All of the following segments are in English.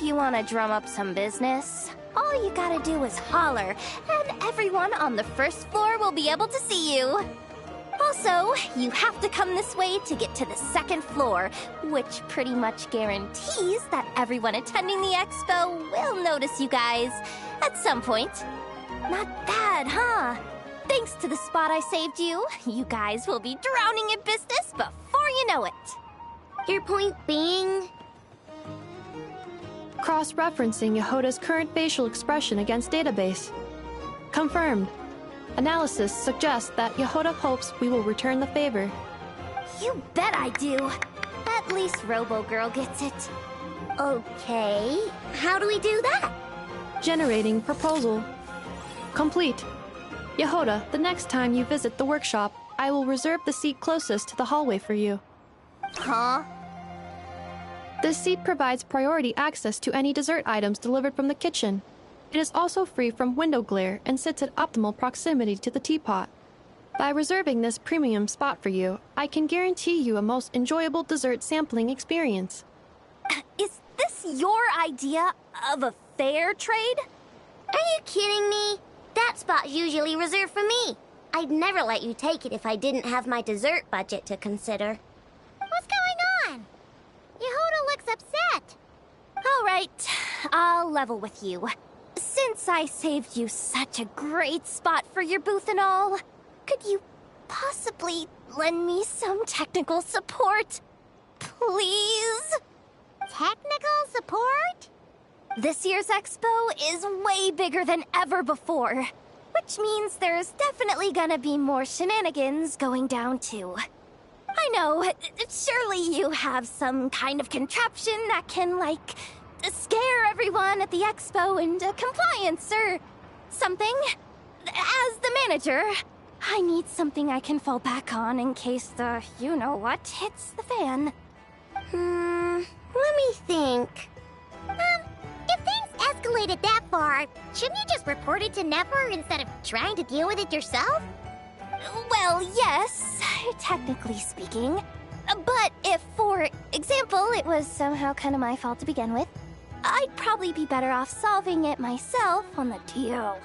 if you want to drum up some business, all you gotta do is holler, and everyone on the first floor will be able to see you. Also, you have to come this way to get to the second floor, which pretty much guarantees that everyone attending the expo will notice you guys at some point. Not bad, huh? Thanks to the spot I saved you, you guys will be drowning in business before you know it. Your point being? Cross-referencing Yehoda's current facial expression against database. Confirmed. Analysis suggests that Yehoda hopes we will return the favor. You bet I do. At least Robo-Girl gets it. Okay, how do we do that? Generating proposal. Complete. Yehoda, the next time you visit the workshop, I will reserve the seat closest to the hallway for you. Huh? This seat provides priority access to any dessert items delivered from the kitchen. It is also free from window glare and sits at optimal proximity to the teapot. By reserving this premium spot for you, I can guarantee you a most enjoyable dessert sampling experience. Is this your idea of a fair trade? Are you kidding me? That spot's usually reserved for me. I'd never let you take it if I didn't have my dessert budget to consider. What's going on? Yehoda looks upset. All right, I'll level with you. Since I saved you such a great spot for your booth and all, could you possibly lend me some technical support? Please? Technical support? This year's expo is way bigger than ever before, which means there's definitely gonna be more shenanigans going down too. I know, surely you have some kind of contraption that can, like, scare everyone at the expo into compliance or something. As the manager, I need something I can fall back on in case the you-know-what hits the fan. Let me think. If things escalated that far, shouldn't you just report it to Nefer instead of trying to deal with it yourself? Well, yes, technically speaking. But if, for example, it was somehow kind of my fault to begin with, I'd probably be better off solving it myself on the DL.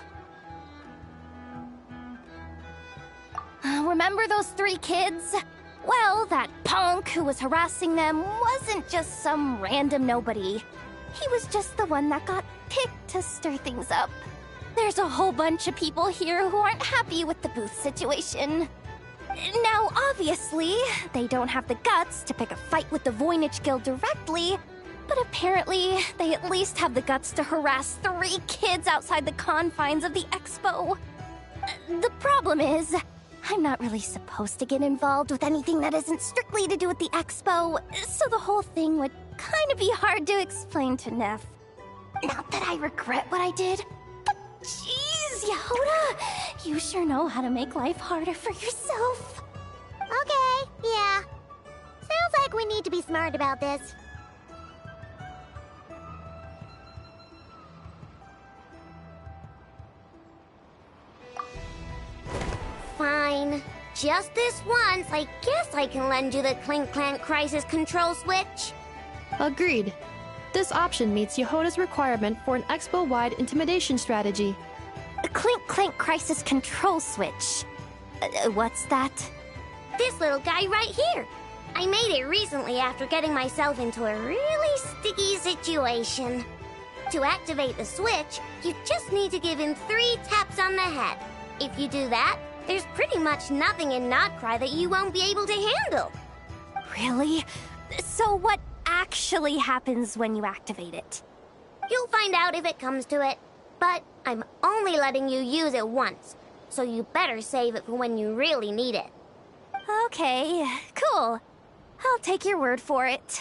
Remember those 3 kids? Well, that punk who was harassing them wasn't just some random nobody. He was just the one that got picked to stir things up. There's a whole bunch of people here who aren't happy with the booth situation. Now, obviously, they don't have the guts to pick a fight with the Voynich Guild directly, but apparently, they at least have the guts to harass 3 kids outside the confines of the expo. The problem is, I'm not really supposed to get involved with anything that isn't strictly to do with the expo, so the whole thing would kind of be hard to explain to Neff. Not that I regret what I did, but jeez, Yehoda, you sure know how to make life harder for yourself. Okay, yeah. Sounds like we need to be smart about this. Fine. Just this once, I guess I can lend you the Clink Clank Crisis Control Switch. Agreed. This option meets Yehoda's requirement for an expo-wide intimidation strategy. A Clink Clank Crisis Control Switch. What's that? This little guy right here. I made it recently after getting myself into a really sticky situation. To activate the switch, you just need to give him 3 taps on the head. If you do that, there's pretty much nothing in Notcry that you won't be able to handle. Really? So what actually happens when you activate it? You'll find out if it comes to it. But I'm only letting you use it once, so you better save it for when you really need it. Okay, cool. I'll take your word for it.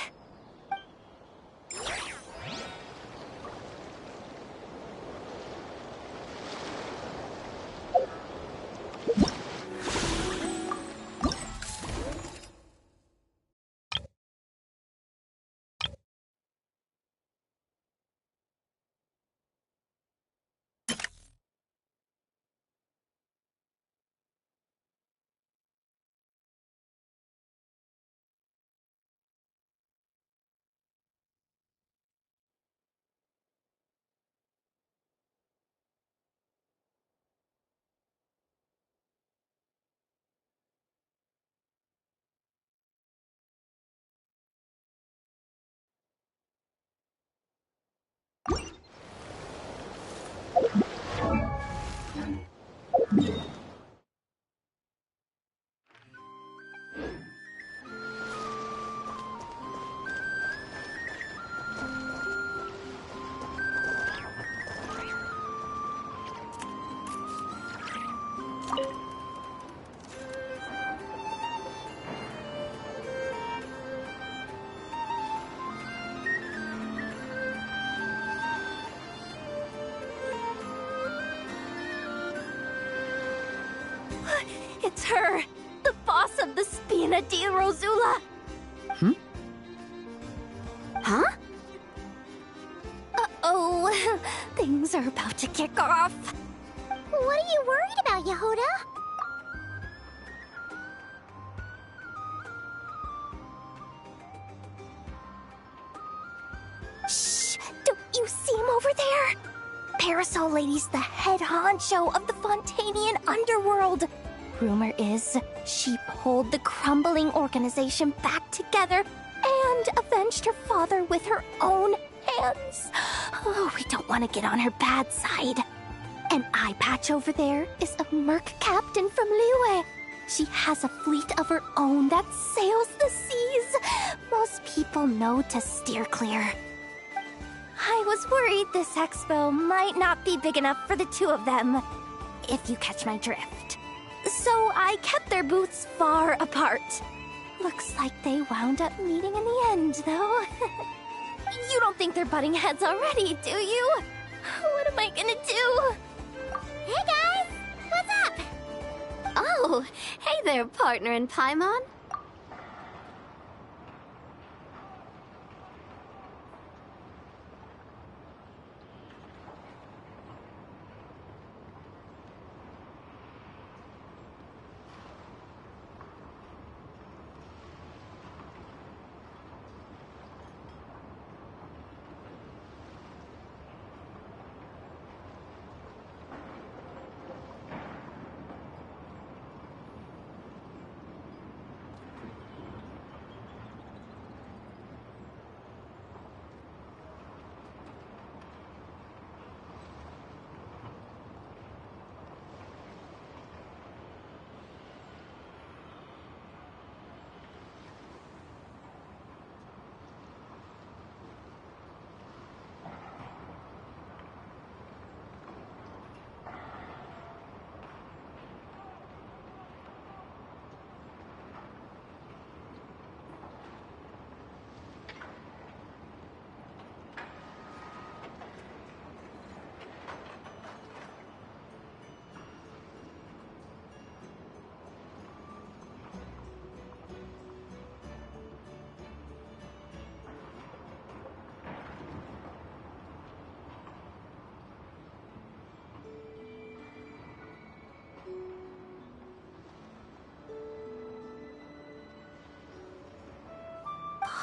It's her, the boss of the Spina di Rosula. Huh? Uh-oh, things are about to kick off. What are you worried about, Yehuda? Shh! Don't you see him over there? Parasol Lady's the head honcho of the Fontanian underworld. Rumor is she pulled the crumbling organization back together and avenged her father with her own hands. Oh, we don't want to get on her bad side. An eye patch over there is a merc captain from Liyue. She has a fleet of her own that sails the seas. Most people know to steer clear. I was worried this expo might not be big enough for the two of them, if you catch my drift. So I kept their booths far apart. Looks like they wound up meeting in the end, though. You don't think they're butting heads already, do you? What am I gonna do? Hey guys! What's up? Oh, hey there, partner in Paimon.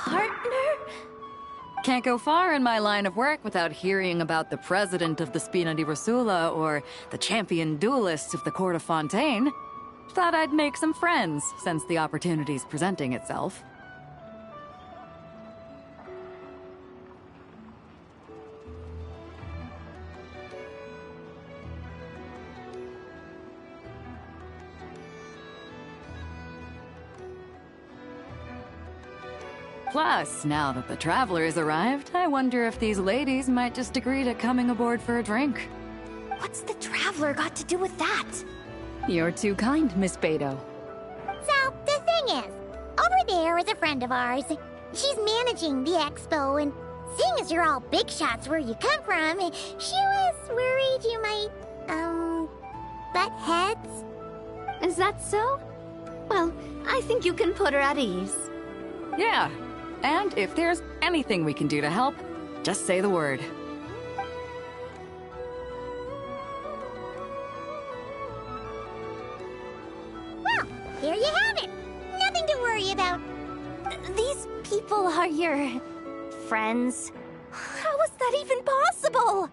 Partner? Can't go far in my line of work without hearing about the president of the Spina di Rosula or the champion duelist of the court of Fontaine. Thought I'd make some friends since the opportunity's presenting itself. Plus, now that the traveler has arrived, I wonder if these ladies might just agree to coming aboard for a drink. What's the Traveler got to do with that? You're too kind, Miss Beto. So, the thing is, over there is a friend of ours. She's managing the expo, and seeing as you're all big shots where you come from, she was worried you might, butt heads. Is that so? Well, I think you can put her at ease. Yeah, and if there's anything we can do to help, just say the word. Well, here you have it. Nothing to worry about. These people are your friends? How is that even possible?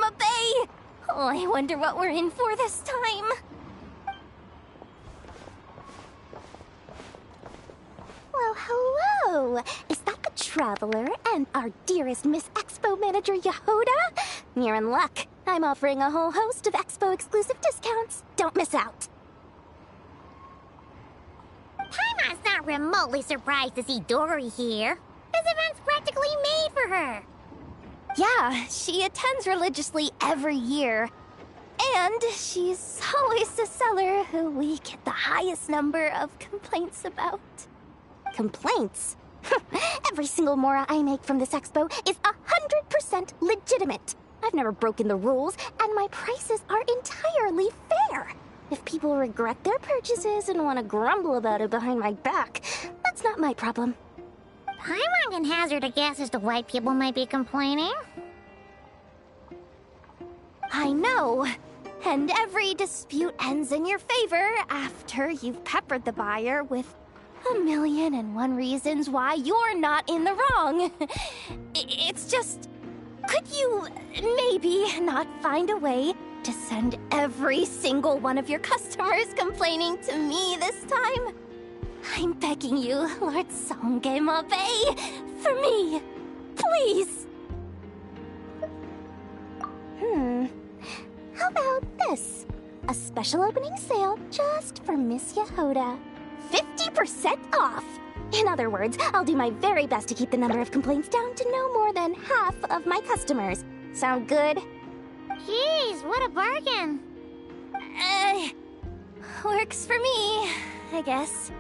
Game Bay! Oh, I wonder what we're in for this time. Well, hello! Is that the Traveler and our dearest Miss Expo manager, Yehoda? You're in luck. I'm offering a whole host of Expo-exclusive discounts. Don't miss out. Paimon's not remotely surprised to see Dory here. This event's practically made for her. Yeah, she attends religiously every year. And she's always the seller who we get the highest number of complaints about. Complaints? Every single mora I make from this expo is 100% legitimate. I've never broken the rules, and my prices are entirely fair. If people regret their purchases and want to grumble about it behind my back, that's not my problem. Paimon can hazard a guess as to why people might be complaining. I know. And every dispute ends in your favor after you've peppered the buyer with 1,000,001 reasons why you're not in the wrong. It's just, could you maybe not find a way to send every single one of your customers complaining to me this time? I'm begging you, Lord Songemabe, for me, please. How about this? A special opening sale just for Miss Yehoda. 50% off! In other words, I'll do my very best to keep the number of complaints down to no more than half of my customers. Sound good? Jeez, what a bargain. Works for me, I guess.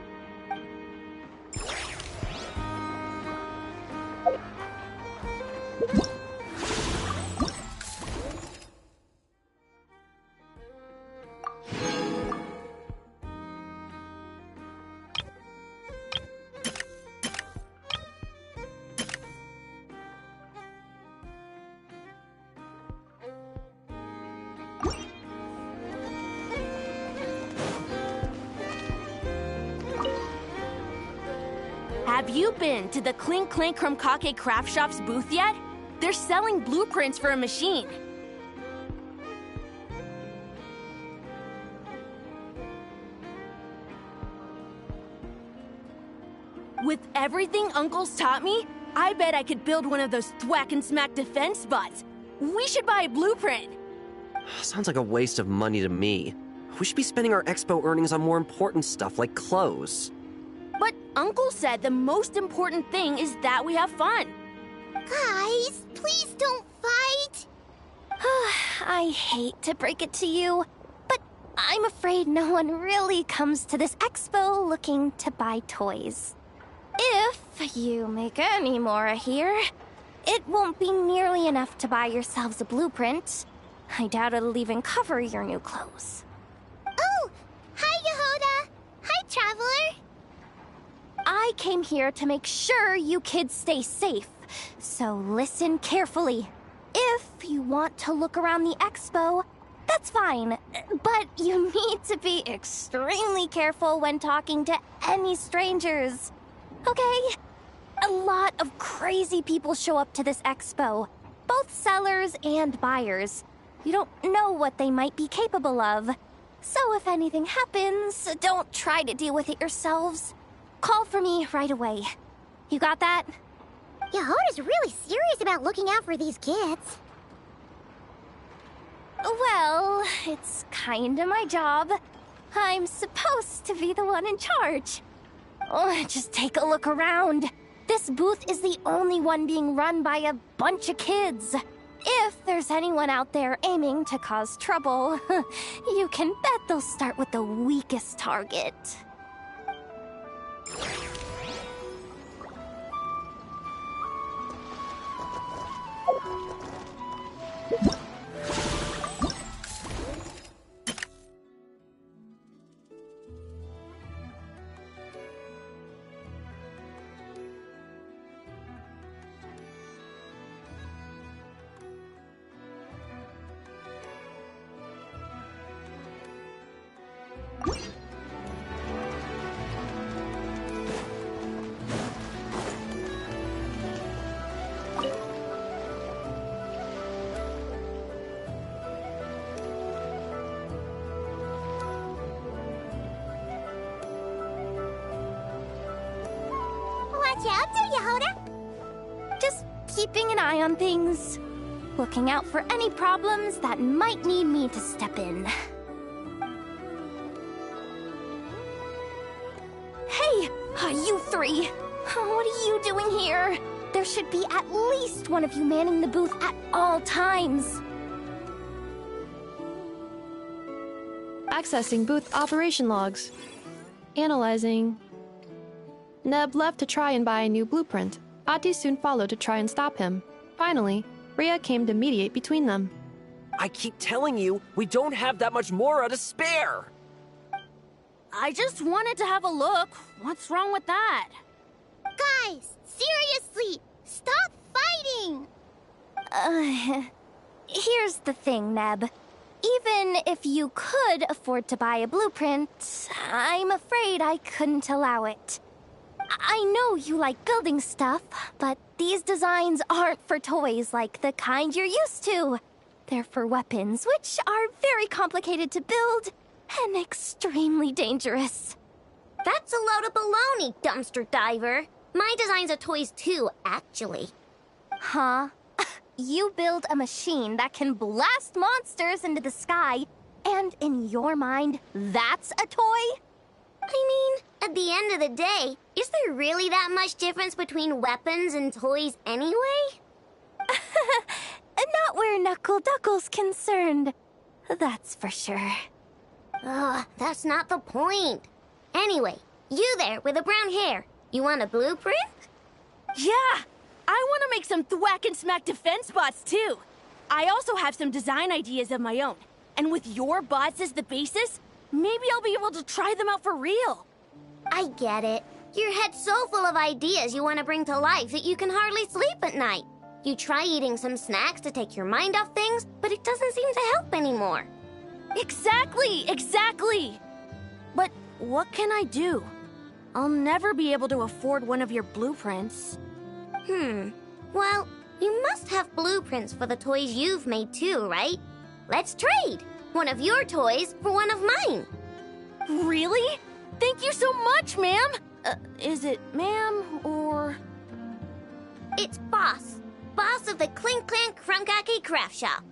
Have you been to the Clink Clink Krumkake Craft Shop's booth yet? They're selling blueprints for a machine. With everything Uncle's taught me, I bet I could build one of those thwack and smack defense bots. We should buy a blueprint. Sounds like a waste of money to me. We should be spending our expo earnings on more important stuff like clothes. But Uncle said the most important thing is that we have fun. Guys, please don't fight. I hate to break it to you, but I'm afraid no one really comes to this expo looking to buy toys. If you make any more here, it won't be nearly enough to buy yourselves a blueprint. I doubt it'll even cover your new clothes. Oh, hi, Yehoda. Hi, Traveler. I came here to make sure you kids stay safe, so listen carefully. If you want to look around the expo, that's fine, but you need to be extremely careful when talking to any strangers. Okay? A lot of crazy people show up to this expo, both sellers and buyers. You don't know what they might be capable of. So if anything happens, don't try to deal with it yourselves. Call for me right away. You got that? Yehoda's really serious about looking out for these kids. Well, it's kinda my job. I'm supposed to be the one in charge. Oh, just take a look around. This booth is the only one being run by a bunch of kids. If there's anyone out there aiming to cause trouble, you can bet they'll start with the weakest target. job, Yehoda. Just keeping an eye on things. Looking out for any problems that might need me to step in. Hey, you three! What are you doing here? There should be at least one of you manning the booth at all times. Accessing booth operation logs. Analyzing. Neb left to try and buy a new blueprint. Ati soon followed to try and stop him. Finally, Rhea came to mediate between them. I keep telling you, we don't have that much Mora to spare! I just wanted to have a look. What's wrong with that? Guys, seriously, stop fighting! Here's the thing, Neb. Even if you could afford to buy a blueprint, I'm afraid I couldn't allow it. I know you like building stuff, but these designs aren't for toys like the kind you're used to. They're for weapons, which are very complicated to build and extremely dangerous. That's a load of baloney, dumpster diver. My designs are toys too, actually. Huh? You build a machine that can blast monsters into the sky, and in your mind, that's a toy? I mean, at the end of the day, is there really that much difference between weapons and toys anyway? Not where Knuckle Duckle's concerned. That's for sure. Ugh, that's not the point. Anyway, you there with the brown hair, you want a blueprint? Yeah! I want to make some thwack and smack defense bots too. I also have some design ideas of my own. And with your bots as the basis, maybe I'll be able to try them out for real. I get it. Your head's so full of ideas you want to bring to life that you can hardly sleep at night. You try eating some snacks to take your mind off things, but it doesn't seem to help anymore. Exactly! But what can I do? I'll never be able to afford one of your blueprints. Well, you must have blueprints for the toys you've made too, right? Let's trade! One of your toys for one of mine. Really? Thank you so much, ma'am! Is it ma'am or... It's Boss. Boss of the Clink Clank Krumkake Craft Shop.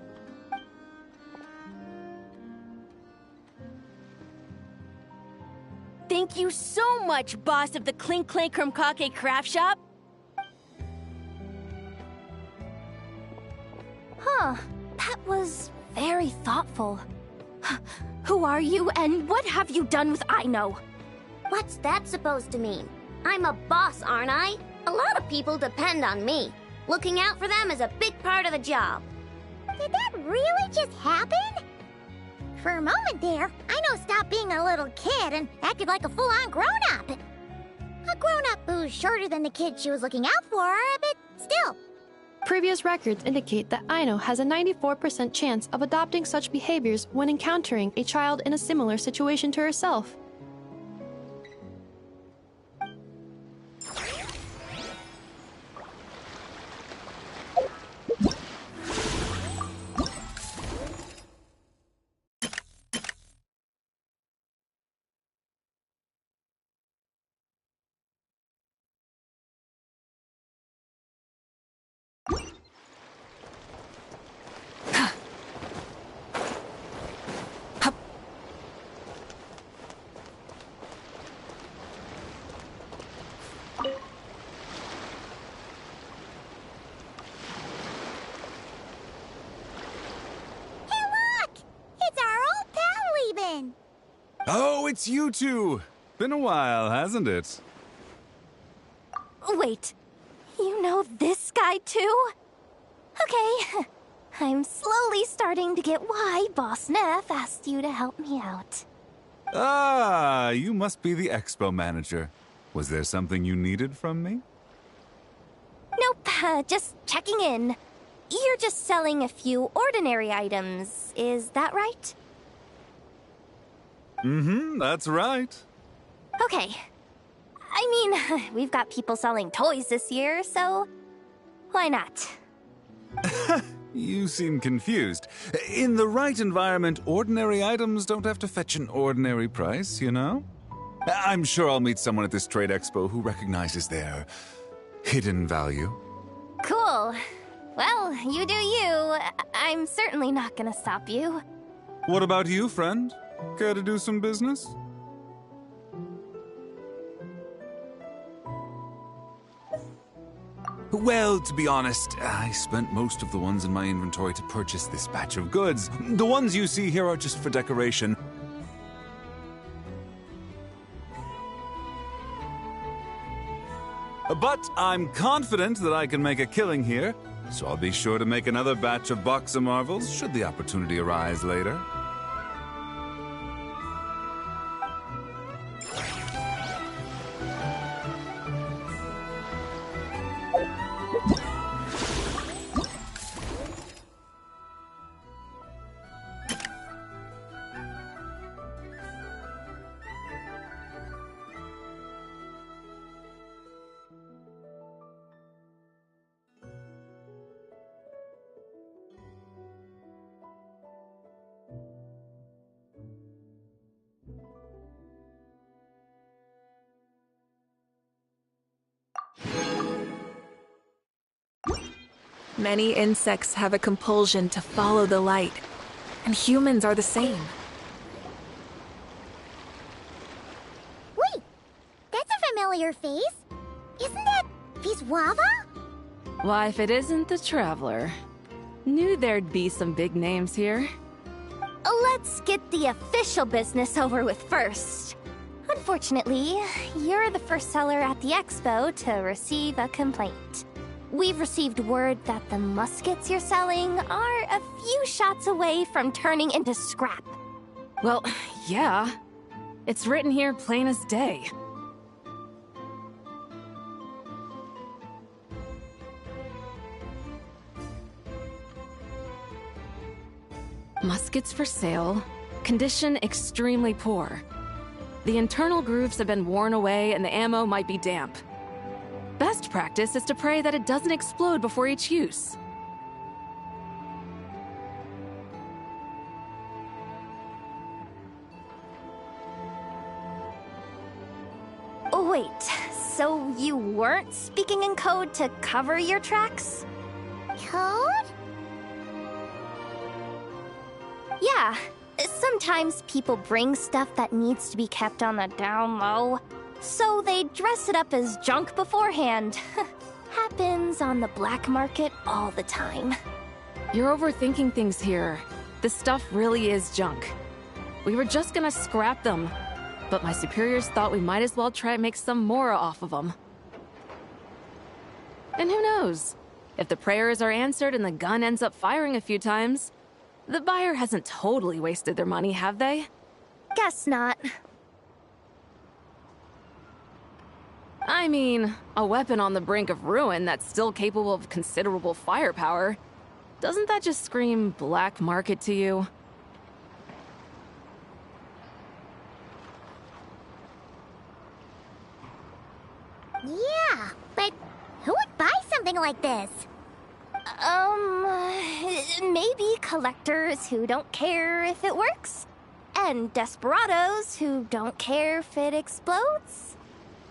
Thank you so much, boss of the Clink Clank Krumkake Craft Shop. Huh. That was very thoughtful. Who are you, and what have you done with Aino? What's that supposed to mean? I'm a boss, aren't I? A lot of people depend on me. Looking out for them is a big part of the job. Did that really just happen? For a moment there, Aino stopped being a little kid and acted like a full-on grown-up. A grown-up who's shorter than the kid she was looking out for, but still. Previous records indicate that Aino has a 94% chance of adopting such behaviors when encountering a child in a similar situation to herself. Oh, it's you two! Been a while, hasn't it? Wait, you know this guy too? Okay, I'm slowly starting to get why Boss Neff asked you to help me out. Ah, you must be the expo manager. Was there something you needed from me? Nope, just checking in. You're just selling a few ordinary items, is that right? That's right. Okay. I mean, we've got people selling toys this year, so why not? You seem confused. In the right environment, ordinary items don't have to fetch an ordinary price, you know? I'm sure I'll meet someone at this trade expo who recognizes their hidden value. Cool. Well, you do you. I'm certainly not gonna stop you. What about you, friend? Care to do some business? Well, to be honest, I spent most of the ones in my inventory to purchase this batch of goods. The ones you see here are just for decoration. But I'm confident that I can make a killing here, so I'll be sure to make another batch of Box of Marvels should the opportunity arise later. Many insects have a compulsion to follow the light, and humans are the same. Wait, that's a familiar face. Isn't that Viswava? Why, if it isn't the Traveler. Knew there'd be some big names here. Let's get the official business over with first. Unfortunately, you're the first seller at the expo to receive a complaint. We've received word that the muskets you're selling are a few shots away from turning into scrap. Well, yeah. It's written here plain as day. Muskets for sale. Condition extremely poor. The internal grooves have been worn away and the ammo might be damp. Best practice is to pray that it doesn't explode before each use. Wait, so you weren't speaking in code to cover your tracks? Code? Yeah. Sometimes people bring stuff that needs to be kept on the down low. So they dress it up as junk beforehand. Happens on the black market all the time. You're overthinking things here. This stuff really is junk. We were just gonna scrap them, but my superiors thought we might as well try and make some more off of them. And who knows? If the prayers are answered and the gun ends up firing a few times, the buyer hasn't totally wasted their money, have they? Guess not. I mean, a weapon on the brink of ruin that's still capable of considerable firepower. Doesn't that just scream black market to you? Yeah, but who would buy something like this? Maybe collectors who don't care if it works. And desperados who don't care if it explodes.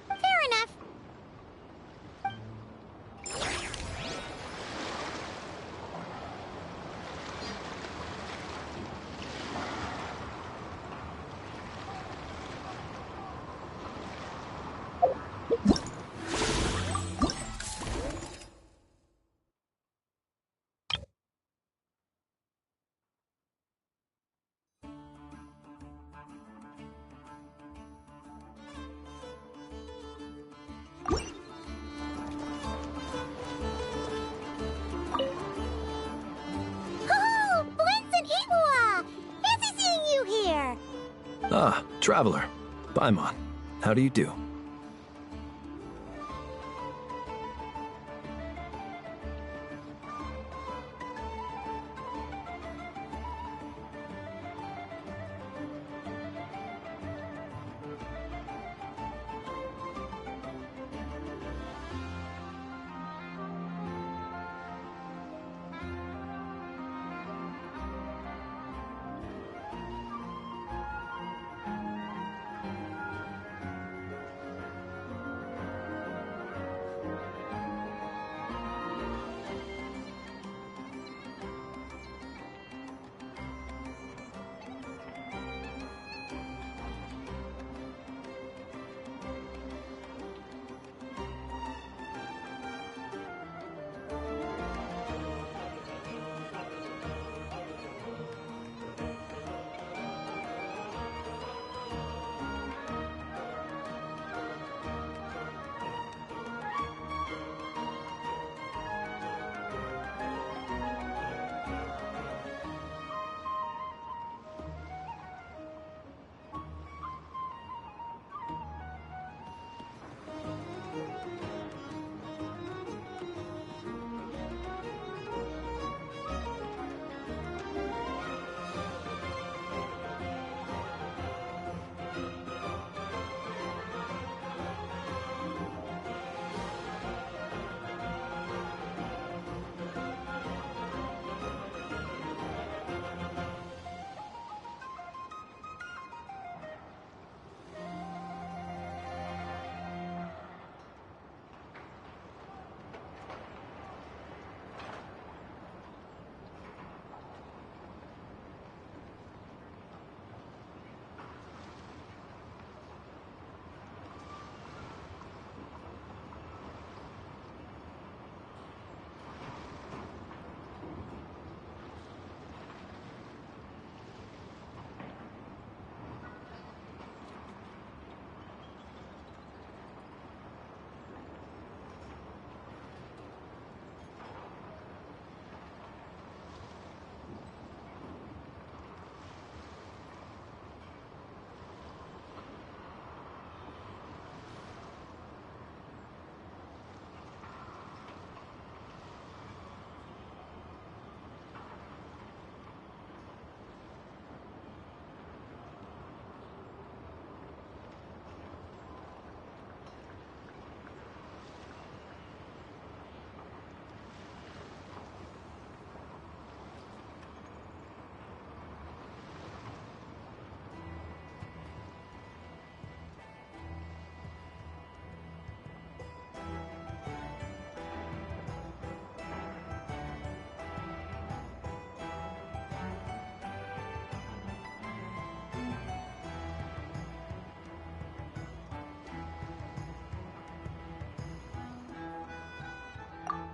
Fair enough. Oh, Blintz and Iwa! Fancy seeing you here! Ah, Traveler. Paimon. How do you do?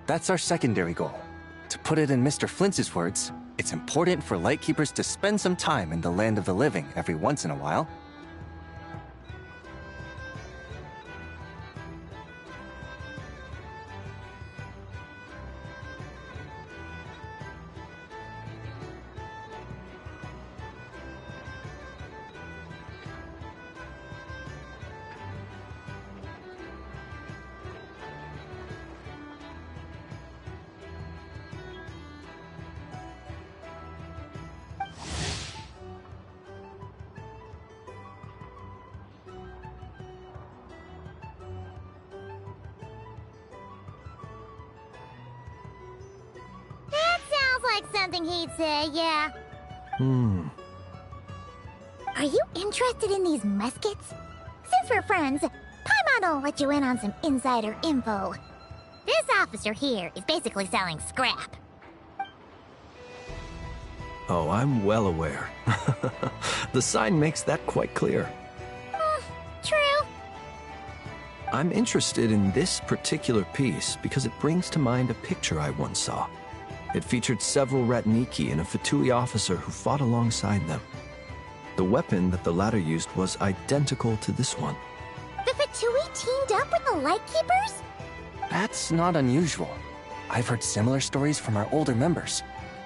That's our secondary goal. To put it in Mr. Flintz's words, it's important for Lightkeepers to spend some time in the land of the living every once in a while. That sounds like something he'd say, yeah. Are you interested in these muskets? Since we're friends, Paimon will let you in on some insider info. This officer here is basically selling scrap. Oh, I'm well aware. The sign makes that quite clear. True. I'm interested in this particular piece because it brings to mind a picture I once saw. It featured several Ratniki and a Fatui officer who fought alongside them. The weapon that the latter used was identical to this one. The Fatui teamed up with the Lightkeepers? That's not unusual. I've heard similar stories from our older members.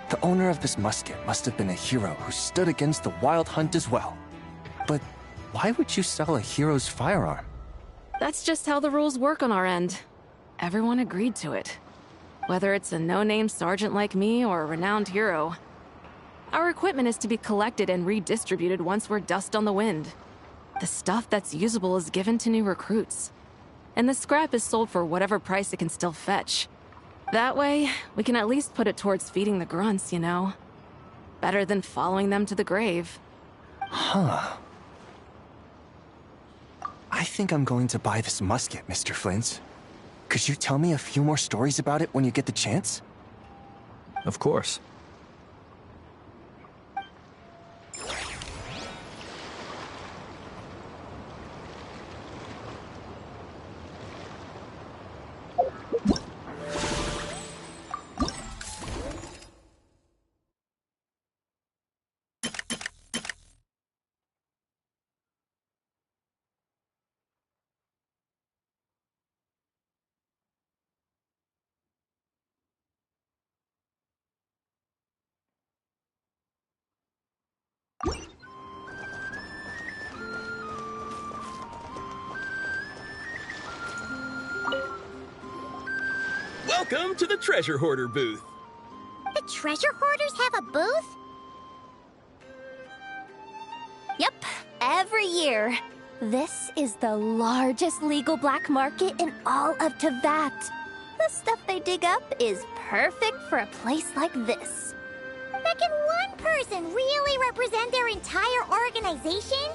The owner of this musket must have been a hero who stood against the Wild Hunt as well. But why would you sell a hero's firearm? That's just how the rules work on our end. Everyone agreed to it. Whether it's a no-name sergeant like me or a renowned hero. Our equipment is to be collected and redistributed once we're dust on the wind. The stuff that's usable is given to new recruits. And the scrap is sold for whatever price it can still fetch. That way, we can at least put it towards feeding the grunts, you know? Better than following them to the grave. Huh. I think I'm going to buy this musket, Mr. Flintz. Could you tell me a few more stories about it when you get the chance? Of course. Welcome to the Treasure Hoarder booth. The treasure hoarders have a booth? Yep, every year. This is the largest legal black market in all of Teyvat. The stuff they dig up is perfect for a place like this. But can one person really represent their entire organization?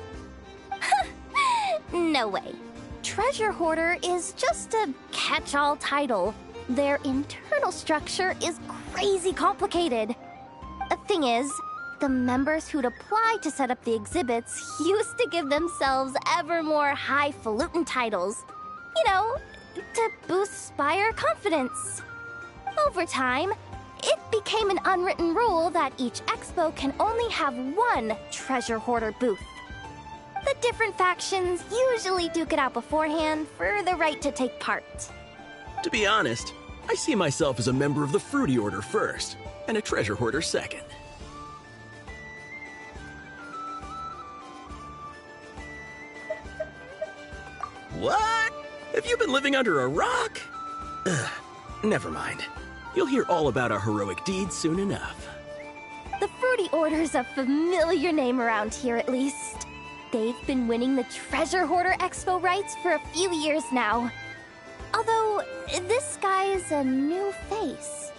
No way. Treasure Hoarder is just a catch-all title. Their internal structure is crazy complicated. The thing is, the members who'd apply to set up the exhibits used to give themselves ever more highfalutin titles. You know, to boost Spire confidence. Over time, it became an unwritten rule that each expo can only have one Treasure Hoarder booth. The different factions usually duke it out beforehand for the right to take part. To be honest, I see myself as a member of the Fruity Order first, and a Treasure Hoarder second. What? Have you been living under a rock? Ugh, never mind. You'll hear all about our heroic deeds soon enough. The Fruity Order's a familiar name around here, at least. They've been winning the Treasure Hoarder Expo rights for a few years now. Although, this guy's a new face.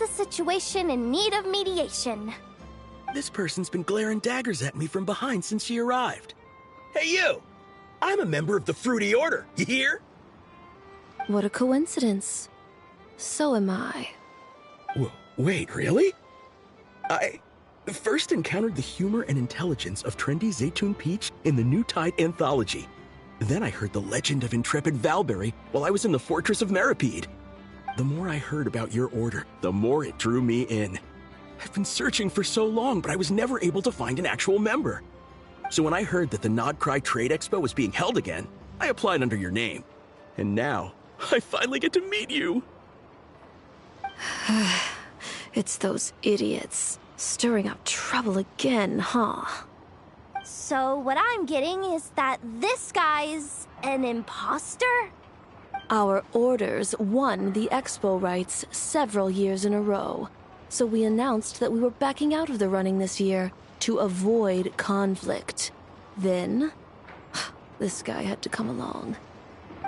the situation in need of mediation. This person's been glaring daggers at me from behind since she arrived. Hey, you! I'm a member of the Fruity Order, you hear? What a coincidence. So am I. Wait, really? I first encountered the humor and intelligence of trendy Zaytune Peach in the New Tide anthology. Then I heard the legend of intrepid Valberry while I was in the Fortress of Meripede. The more I heard about your order, the more it drew me in. I've been searching for so long, but I was never able to find an actual member. So when I heard that the Nodcry Trade Expo was being held again, I applied under your name. And now, I finally get to meet you. It's those idiots. Stirring up trouble again, huh? So what I'm getting is that this guy's an imposter? Our orders won the expo rights several years in a row, so we announced that we were backing out of the running this year to avoid conflict. Then, this guy had to come along.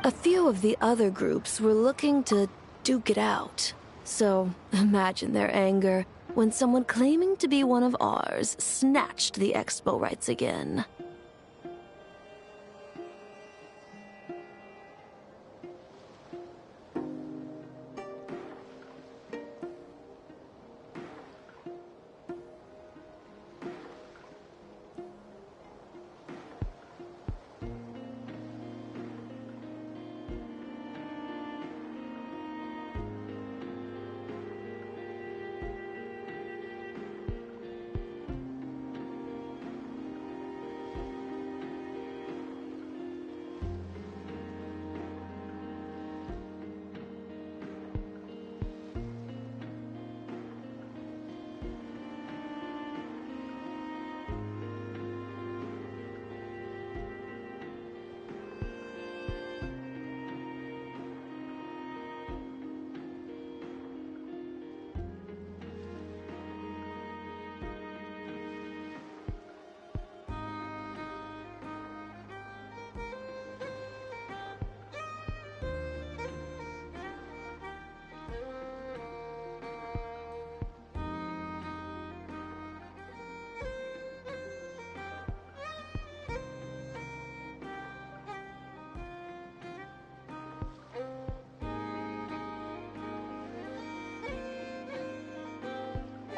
A few of the other groups were looking to duke it out, so imagine their anger when someone claiming to be one of ours snatched the expo rights again.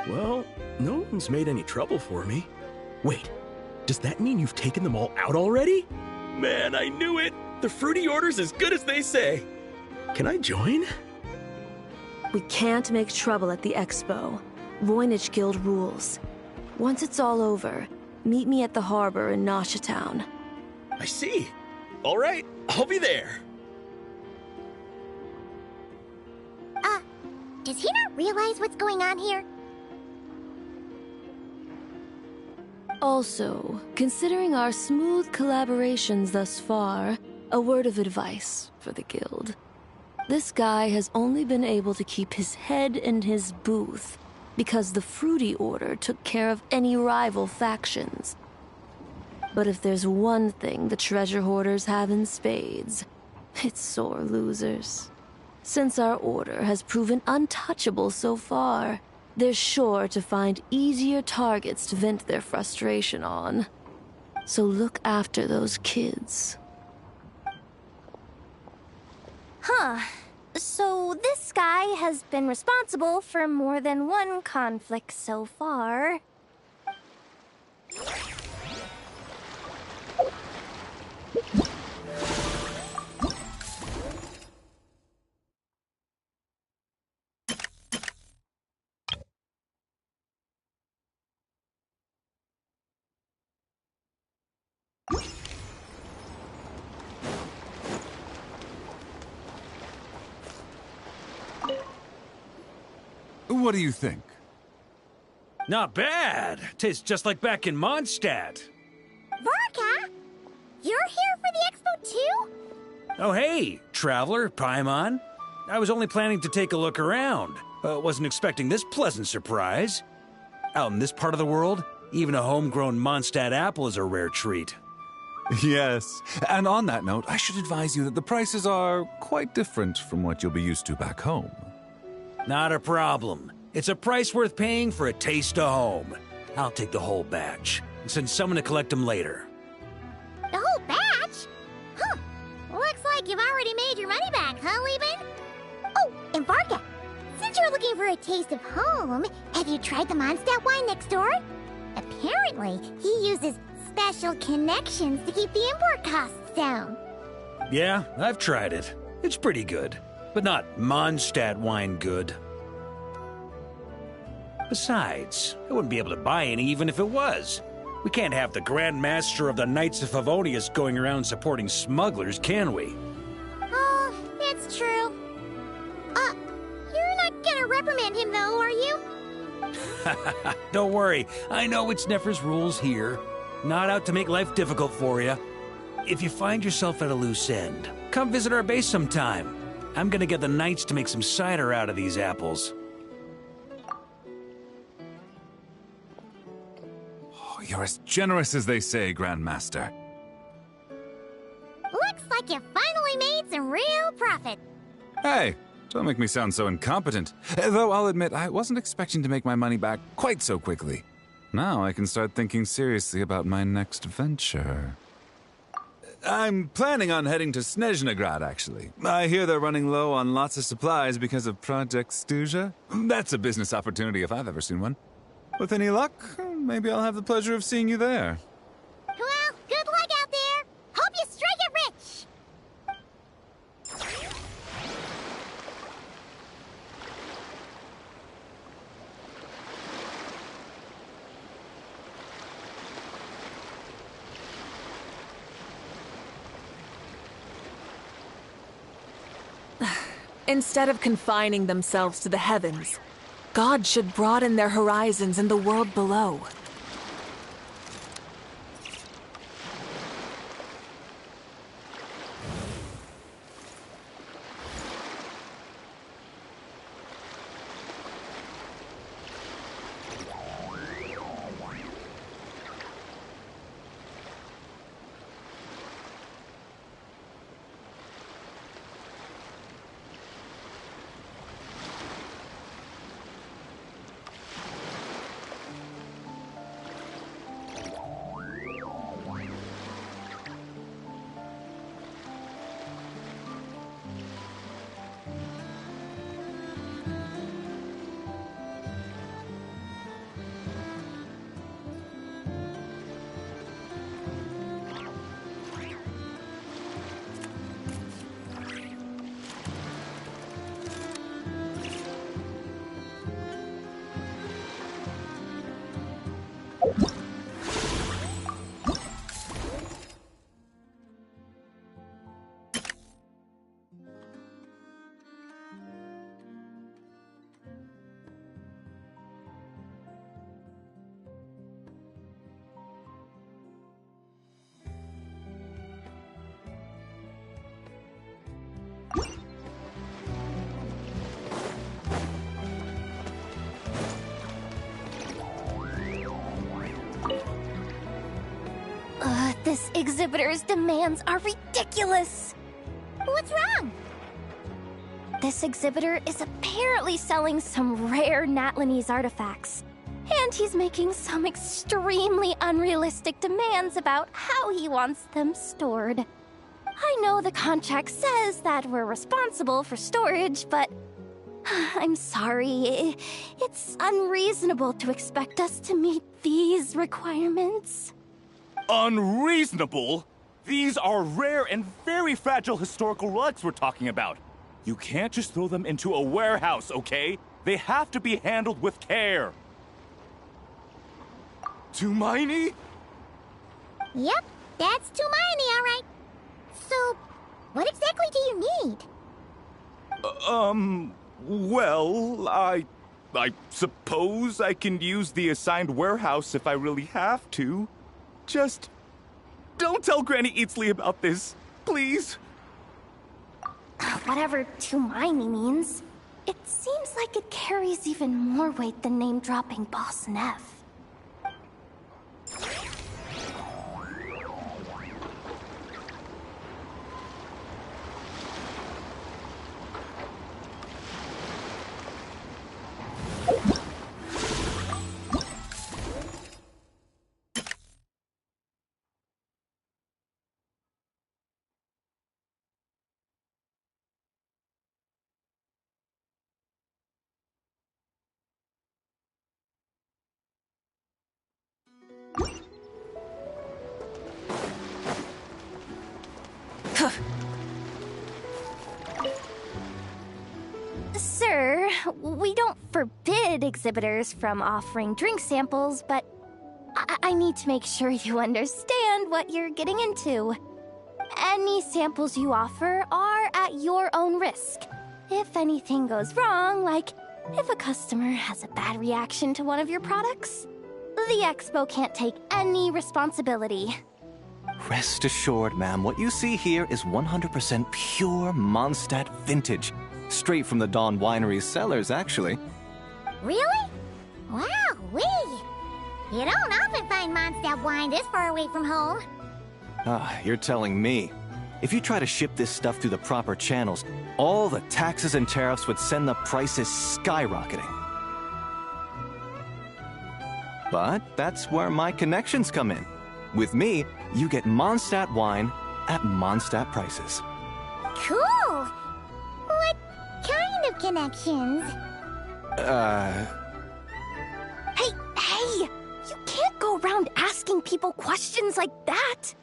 Well, no one's made any trouble for me. Wait, does that mean you've taken them all out already? Man, I knew it! The Fruity Order's as good as they say. Can I join? We can't make trouble at the expo. Voynich Guild rules. Once it's all over, meet me at the harbor in Nasha Town. I see. All right, I'll be there. Does he not realize what's going on here? Also, considering our smooth collaborations thus far, a word of advice for the guild. This guy has only been able to keep his head in his booth because the Fruity Order took care of any rival factions. But if there's one thing the treasure hoarders have in spades, it's sore losers. Since our order has proven untouchable so far, they're sure to find easier targets to vent their frustration on. So look after those kids. Huh. So this guy has been responsible for more than one conflict so far. What do you think? Not bad. Tastes just like back in Mondstadt. Vorka! You're here for the expo too? Oh hey, Traveler, Paimon. I was only planning to take a look around. Wasn't expecting this pleasant surprise. Out in this part of the world, even a homegrown Mondstadt apple is a rare treat. Yes, and on that note, I should advise you that the prices are quite different from what you'll be used to back home. Not a problem. It's a price worth paying for a taste of home. I'll take the whole batch and send someone to collect them later. The whole batch? Huh. Looks like you've already made your money back, huh, Leben? Oh, and Varga, since you're looking for a taste of home, have you tried the Mondstadt wine next door? Apparently, he uses special connections to keep the import costs down. Yeah, I've tried it. It's pretty good, but not Mondstadt wine good. Besides, I wouldn't be able to buy any even if it was. We can't have the Grand Master of the Knights of Favonius going around supporting smugglers, can we? Oh, that's true. You're not gonna reprimand him though, are you? Don't worry, I know it's Nefer's rules here. Not out to make life difficult for you. If you find yourself at a loose end, come visit our base sometime. I'm gonna get the Knights to make some cider out of these apples. Oh, you're as generous as they say, Grandmaster. Looks like you finally made some real profit. Hey, don't make me sound so incompetent. Though I'll admit, I wasn't expecting to make my money back quite so quickly. Now I can start thinking seriously about my next venture. I'm planning on heading to Snezhnegrad, actually. I hear they're running low on lots of supplies because of Project Stuja. That's a business opportunity if I've ever seen one. With any luck, maybe I'll have the pleasure of seeing you there. Well, good luck out there. Hope you strike it rich. Instead of confining themselves to the heavens, God should broaden their horizons in the world below. This exhibitor's demands are ridiculous! What's wrong? This exhibitor is apparently selling some rare Natlanese artifacts. And he's making some extremely unrealistic demands about how he wants them stored. I know the contract says that we're responsible for storage, but I'm sorry. It's unreasonable to expect us to meet these requirements. Unreasonable? These are rare and very fragile historical relics we're talking about. You can't just throw them into a warehouse, okay? They have to be handled with care. Tumaini? Yep, that's Tumaini, all right. So, what exactly do you need? Well, I suppose I can use the assigned warehouse if I really have to. Just don't tell Granny Eatsley about this, please. Whatever Tumaini means, it seems like it carries even more weight than name-dropping Boss Neff. prohibited exhibitors from offering drink samples, but I need to make sure you understand what you're getting into. Any samples you offer are at your own risk. If anything goes wrong, like if a customer has a bad reaction to one of your products, the expo can't take any responsibility. Rest assured, ma'am, what you see here is 100% pure Mondstadt vintage. Straight from the Dawn Winery's cellars, actually. Really? Wow-wee! You don't often find Mondstadt wine this far away from home. Ah, you're telling me. If you try to ship this stuff through the proper channels, all the taxes and tariffs would send the prices skyrocketing. But that's where my connections come in. With me, you get Mondstadt wine at Mondstadt prices. Cool! What kind of connections? Hey! You can't go around asking people questions like that!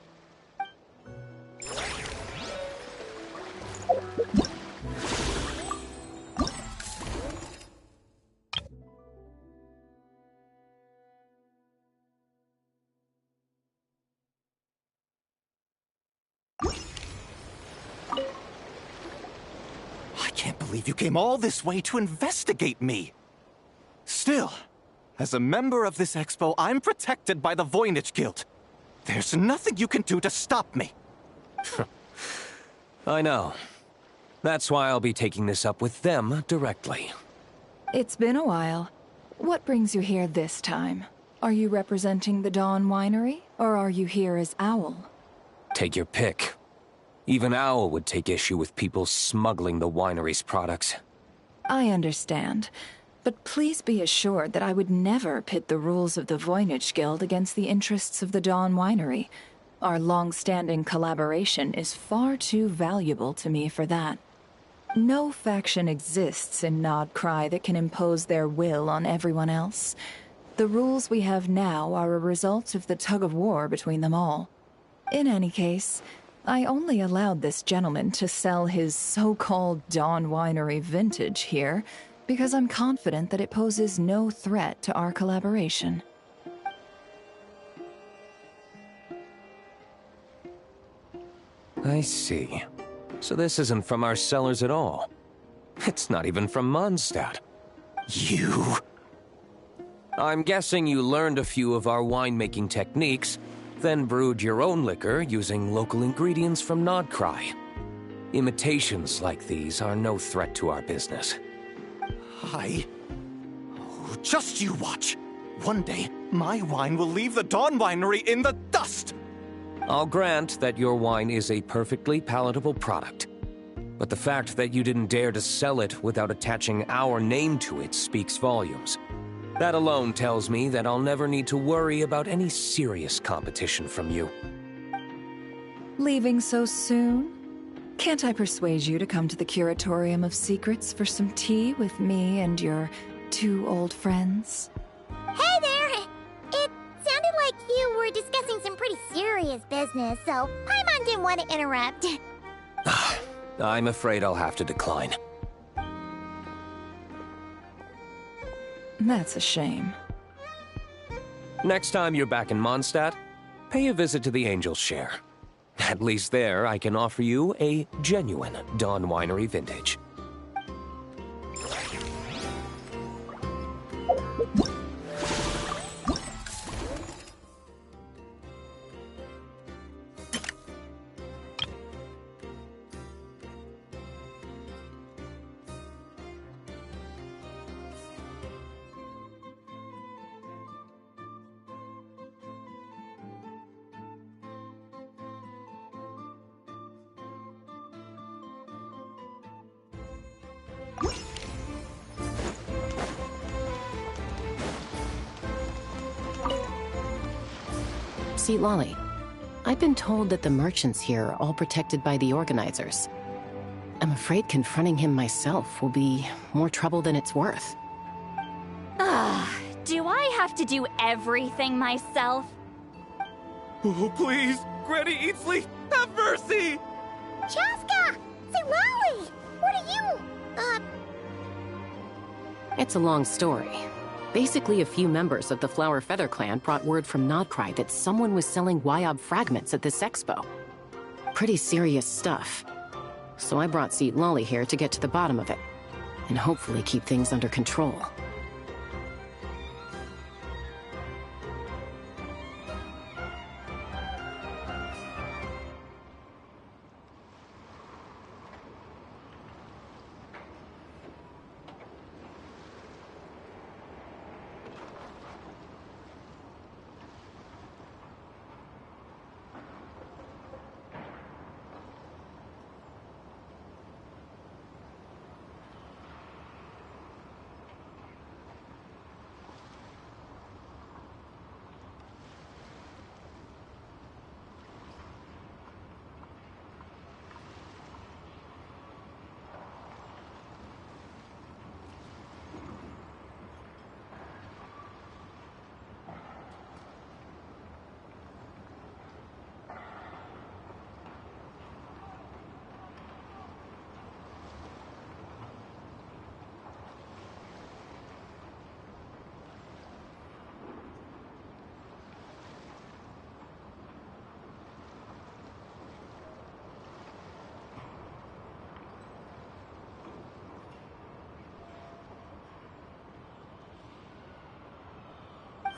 I can't believe you came all this way to investigate me. Still, as a member of this expo, I'm protected by the Voynich Guild. There's nothing you can do to stop me. I know. That's why I'll be taking this up with them directly. It's been a while. What brings you here this time? Are you representing the Dawn Winery, or are you here as Owl? Take your pick. Even Owl would take issue with people smuggling the winery's products. I understand. But please be assured that I would never pit the rules of the Voynich Guild against the interests of the Dawn Winery. Our long-standing collaboration is far too valuable to me for that. No faction exists in Nodcry that can impose their will on everyone else. The rules we have now are a result of the tug-of-war between them all. In any case, I only allowed this gentleman to sell his so-called Dawn Winery vintage here because I'm confident that it poses no threat to our collaboration. I see. So this isn't from our cellars at all. It's not even from Mondstadt. You... I'm guessing you learned a few of our winemaking techniques, then brewed your own liquor using local ingredients from Nodcry. Imitations like these are no threat to our business. Oh, just you watch. One day, my wine will leave the Dawn Winery in the dust! I'll grant that your wine is a perfectly palatable product. But the fact that you didn't dare to sell it without attaching our name to it speaks volumes. That alone tells me that I'll never need to worry about any serious competition from you. Leaving so soon? Can't I persuade you to come to the Curatorium of Secrets for some tea with me and your two old friends? Hey there! It sounded like you were discussing some pretty serious business, so Paimon didn't want to interrupt. I'm afraid I'll have to decline. That's a shame. Next time you're back in Mondstadt, pay a visit to the Angel's Share. At least there, I can offer you a genuine Dawn Winery vintage. See, Lolly, I've been told that the merchants here are all protected by the organizers. I'm afraid confronting him myself will be more trouble than it's worth. Do I have to do everything myself? Oh, please! Granny Eatsley, have mercy! Chaska! Say, Lolly! What are you... It's a long story. Basically, a few members of the Flower Feather clan brought word from Nodcry that someone was selling Wyob fragments at this expo. Pretty serious stuff. So I brought Seat Lolly here to get to the bottom of it, and hopefully keep things under control.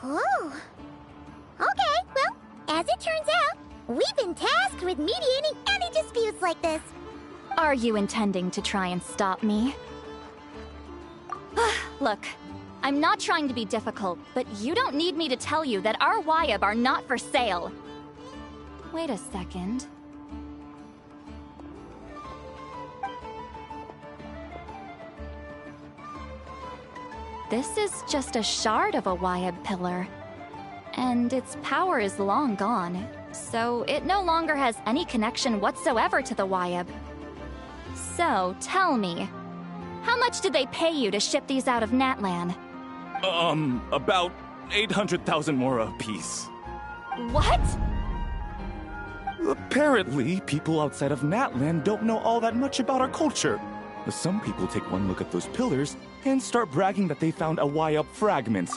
Oh. Okay, well, as it turns out, we've been tasked with mediating any disputes like this. Are you intending to try and stop me? Look, I'm not trying to be difficult, but you don't need me to tell you that our Wyob are not for sale. Wait a second. This is just a shard of a Wyob pillar. And its power is long gone, so it no longer has any connection whatsoever to the Wyob. So, tell me, how much did they pay you to ship these out of Natlan? About 800,000 more apiece. What? Apparently, people outside of Natlan don't know all that much about our culture. Some people take one look at those pillars and start bragging that they found a Wyob fragment.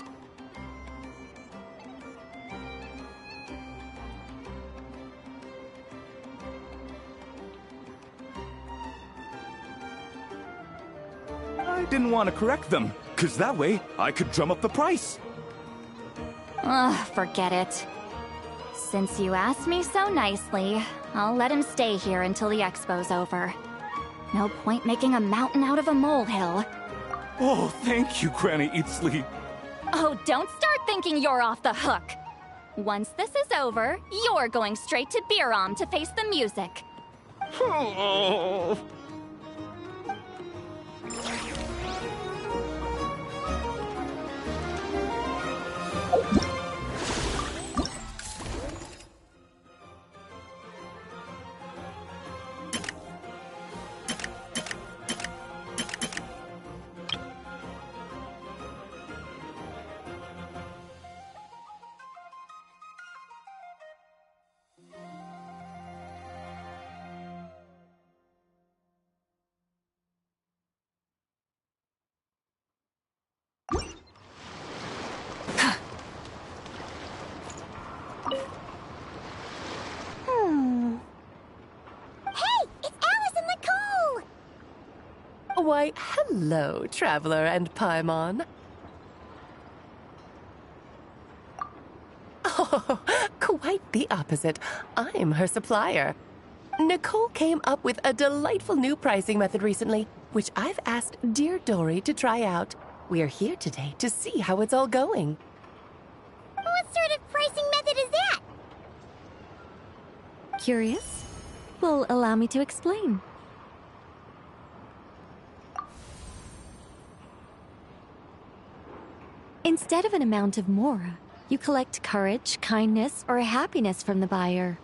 I didn't want to correct them, because that way I could drum up the price. Ugh, forget it. Since you asked me so nicely, I'll let him stay here until the expo's over. No point making a mountain out of a molehill. Oh, thank you, Granny Eatsley. Oh, don't start thinking you're off the hook. Once this is over, you're going straight to Biram to face the music. Why, hello, Traveler and Paimon. Oh, quite the opposite. I'm her supplier. Nicole came up with a delightful new pricing method recently, which I've asked dear Dory to try out. We're here today to see how it's all going. What sort of pricing method is that? Curious? Well, allow me to explain. Instead of an amount of mora, you collect courage, kindness, or happiness from the buyer.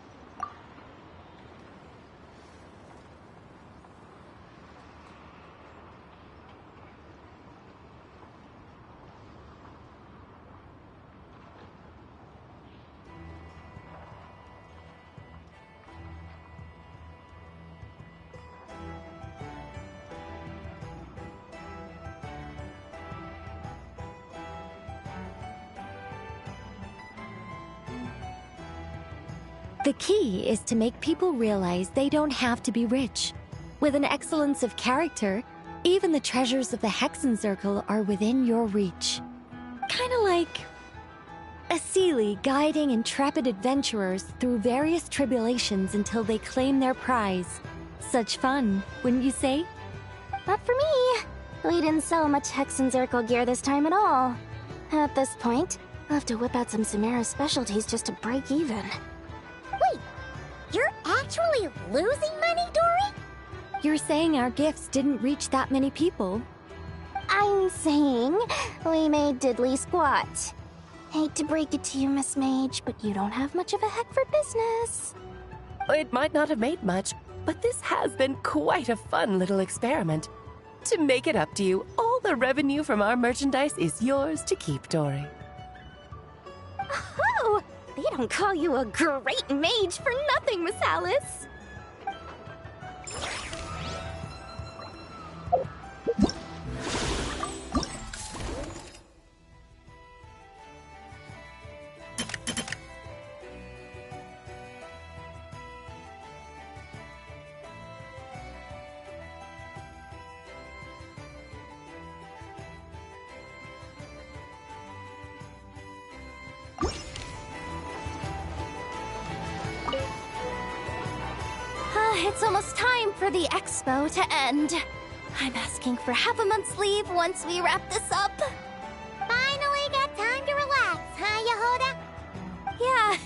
The key is to make people realize they don't have to be rich. With an excellence of character, even the treasures of the Hexen Circle are within your reach. Kinda like a Seelie guiding intrepid adventurers through various tribulations until they claim their prize. Such fun, wouldn't you say? Not for me. We didn't sell much Hexen Circle gear this time at all. At this point, I'll have to whip out some Samara specialties just to break even. Wait, you're actually losing money, Dory? You're saying our gifts didn't reach that many people? I'm saying we made diddly squat. Hate to break it to you, Miss Mage, but you don't have much of a heck for business. It might not have made much, but this has been quite a fun little experiment. To make it up to you, all the revenue from our merchandise is yours to keep, Dory. Oh, they don't call you a great mage for nothing, Miss Alice. It's almost time for the expo to end. I'm asking for half a month's leave once we wrap this up. Finally got time to relax, huh, Yehoda? Yeah,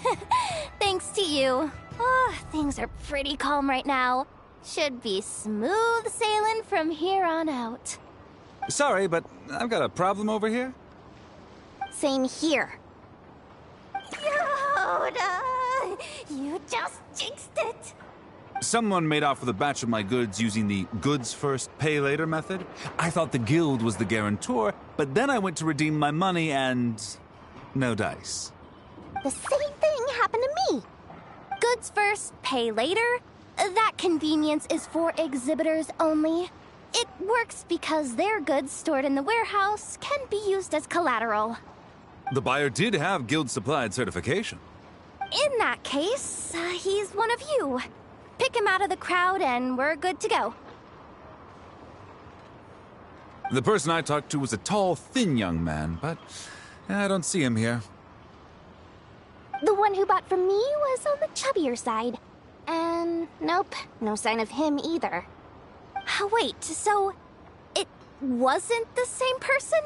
thanks to you. Oh, things are pretty calm right now. Should be smooth sailing from here on out. Sorry, but I've got a problem over here. Same here. Yehoda! You just jinxed it! Someone made off with a batch of my goods using the goods first, pay later method. I thought the guild was the guarantor, but then I went to redeem my money and no dice. The same thing happened to me. Goods first, pay later? That convenience is for exhibitors only. It works because their goods stored in the warehouse can be used as collateral. The buyer did have guild-supplied certification. In that case, he's one of you. Pick him out of the crowd and we're good to go. The person I talked to was a tall, thin young man, but I don't see him here. The one who bought from me was on the chubbier side. And nope, no sign of him either. Wait, so it wasn't the same person?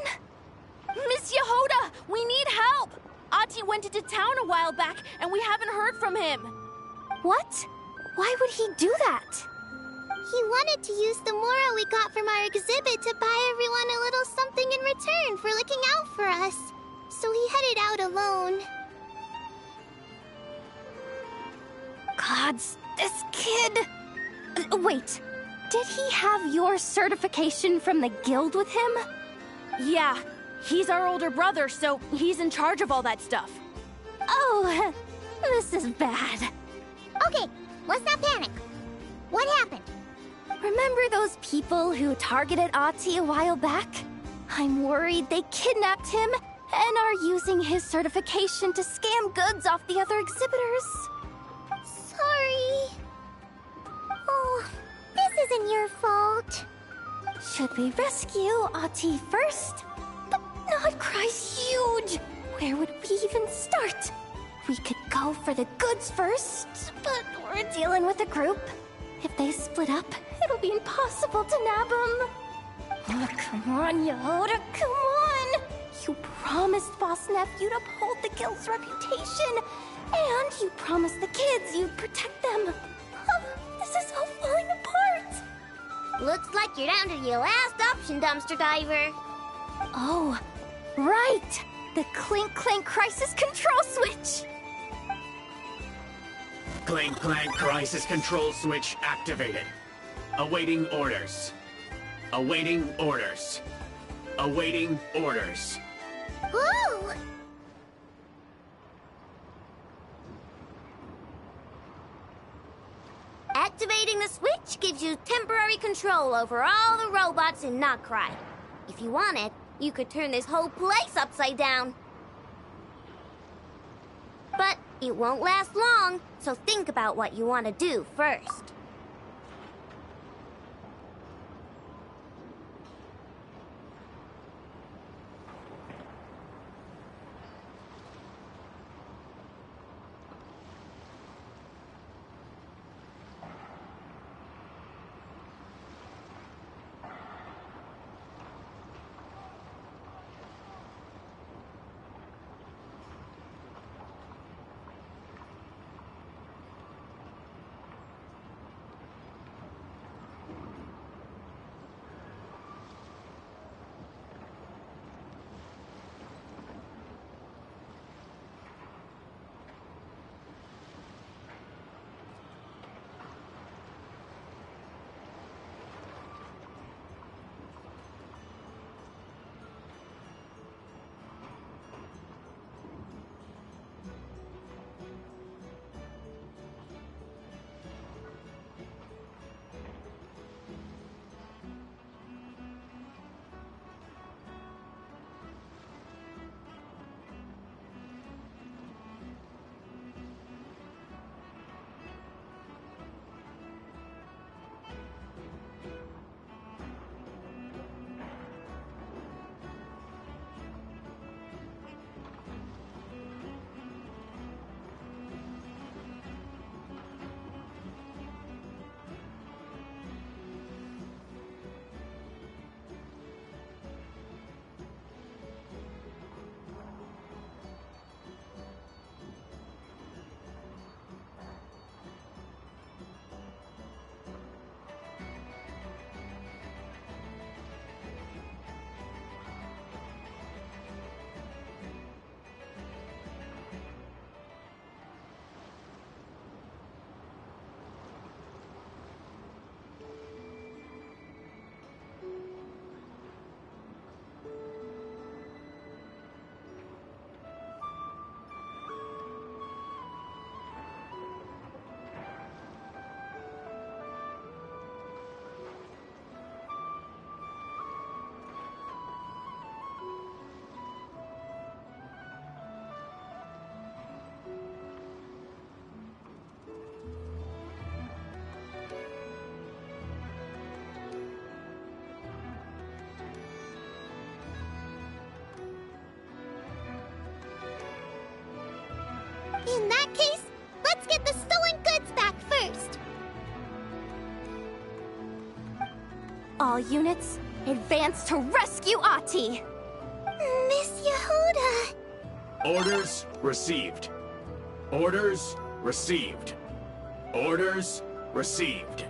Miss Yehoda, we need help! Ati went into town a while back and we haven't heard from him. What? Why would he do that? He wanted to use the mora we got from our exhibit to buy everyone a little something in return for looking out for us. So he headed out alone. Gods, this kid... Wait, did he have your certification from the guild with him? Yeah, he's our older brother, so he's in charge of all that stuff. Oh, this is bad. Okay, let's not panic. What happened? Remember those people who targeted Ati a while back? I'm worried they kidnapped him and are using his certification to scam goods off the other exhibitors. Sorry. Oh, this isn't your fault. Should we rescue Ati first? But Nodcry's huge. Where would we even start? We could go for the goods first, but we're dealing with a group. If they split up, it'll be impossible to nab them. Oh, come on, Yehoda, come on! You promised Boss Nephew to uphold the guild's reputation, and you promised the kids you'd protect them. This is all falling apart. Looks like you're down to your last option, Dumpster Diver. Oh, right! The Clink Clank Crisis Control Switch! Clank Clank Crisis Control Switch activated. Awaiting orders. Awaiting orders. Awaiting orders. Ooh! Activating the switch gives you temporary control over all the robots in Notcry. If you wanted, you could turn this whole place upside down. But It won't last long, so think about what you want to do first. In that case, let's get the stolen goods back first. All units, advance to rescue Ahti! Miss Yehuda! Orders received. Orders received. Orders received.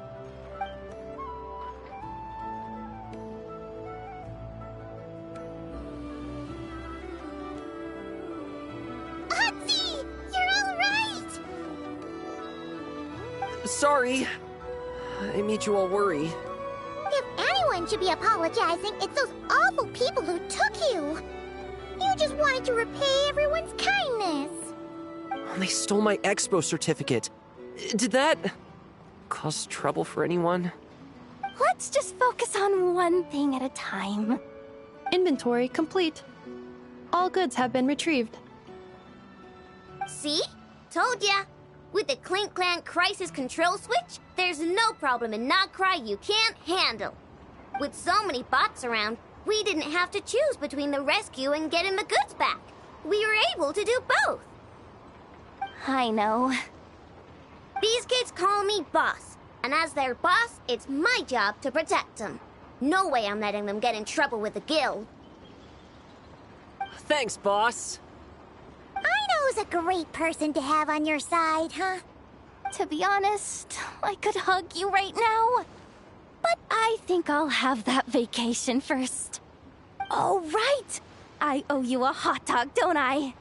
Ahti! You're all right! Sorry. I made you all worry. If anyone should be apologizing, it's those awful people who took you. You just wanted to repay everyone's kindness. They stole my expo certificate. Did that cause trouble for anyone? Let's just focus on one thing at a time. Inventory complete. All goods have been retrieved. See? Told ya! With the Clink Clank Crisis Control Switch, there's no problem in Notcry you can't handle. With so many bots around, we didn't have to choose between the rescue and getting the goods back. We were able to do both. I know. These kids call me boss, and as their boss, it's my job to protect them. No way I'm letting them get in trouble with the guild. Thanks, boss. Aino's a great person to have on your side, huh? To be honest, I could hug you right now. But I think I'll have that vacation first. Oh, right! I owe you a hot dog, don't I?